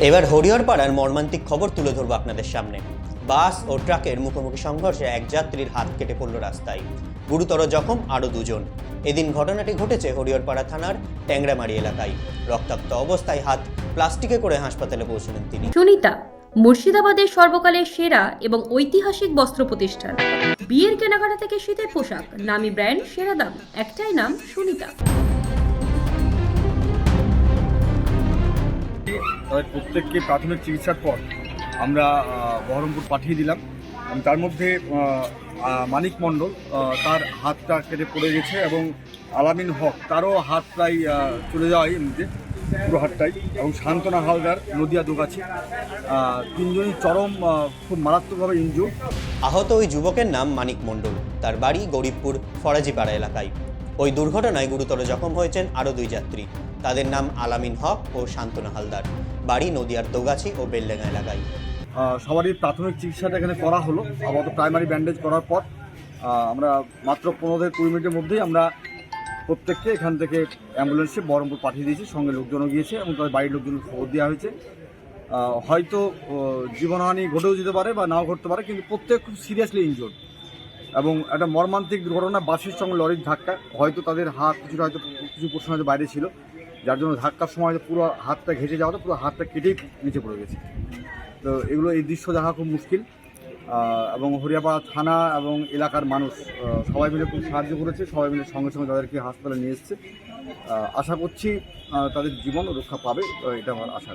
এবার হরিহরপাড়ার মর্মান্তিক খবর তুলে ধরবো আপনাদের সামনে। বাস ও ট্রাকের মুখোমুখি সংঘর্ষে এক যাত্রীর হাত কেটে পড়ল রাস্তায়, গুরুতর জখম আরও দুজন। এদিন ঘটনাটি ঘটেছে হরিহরপাড়া থানার ট্যাংরামারি এলাকায়। রক্তাক্ত অবস্থায় হাত প্লাস্টিকে করে হাসপাতালে পৌঁছলেন তিনি। সুনিতা মুর্শিদাবাদের সর্বকালের সেরা এবং ঐতিহাসিক বস্ত্র প্রতিষ্ঠান। বিয়ের কেনাকাটা থেকে শীতের পোশাক, নামি ব্র্যান্ড, সেরা দাম, একটাই নাম সুনিতা। প্রত্যেককে প্রাথমিক চিকিৎসার পর আমরা বহরমপুর পাঠিয়ে দিলাম। তার মধ্যে মানিক মণ্ডল তার হাতটা কেটে পড়ে গেছে এবং আলামিন হক তারও হাত প্রায় চলে যাওয়াই এমনিতে পুরো হাতটাই, এবং শান্তনা হালদার নদিয়া দোগাছি, তিনজনই চরম খুব মারাত্মকভাবে ইনজুর। আহত ওই যুবকের নাম মানিক মণ্ডল, তার বাড়ি গরিবপুর ফরাজিপাড়া এলাকায়। ওই দুর্ঘটনায় গুরুতর জখম হয়েছেন আরও দুই যাত্রী। তাদের নাম আলামিন হক ও শান্তনা হালদার, বাড়ি নদিয়ার দোগাছি ও বেলডাঙ্গা এলাকায়। সবারই প্রাথমিক চিকিৎসাটা এখানে করা হলো। আপাতত প্রাইমারি ব্যান্ডেজ করার পর আমরা মাত্র 15-20 মিনিটের মধ্যেই আমরা প্রত্যেককে এখান থেকে অ্যাম্বুলেন্সে বহরমপুর পাঠিয়ে দিয়েছি। সঙ্গে লোকজনও গিয়েছে এবং তাদের বাড়ির লোকজনকে খবর দেওয়া হয়েছে। হয়তো জীবনহানি ঘটেও যেতে পারে বা নাও ঘটতে পারে, কিন্তু প্রত্যেক খুব সিরিয়াসলি ইনজোর্ড এবং একটা মর্মান্তিক দুর্ঘটনা। বাসের সঙ্গে লরির ধাক্কা, হয়তো তাদের হাত কিছু পোর্শন হয়তো বাইরে ছিল, যার জন্য ধাক্কার সময় পুরো হাতটা ঘেঁষে যাওয়াতে পুরো হাতটা কেটেই নিচে পড়ে গেছে। তো এই দৃশ্য দেখা খুব মুশকিল, এবং হরিয়াপাড়া থানা এবং এলাকার মানুষ সবাই মিলে খুব সাহায্য করেছে। সবাই মিলে সঙ্গে সঙ্গে তাদেরকে হাসপাতালে নিয়ে এসছে। আশা করছি তাদের জীবন রক্ষা পাবে, এটা আমার আশা।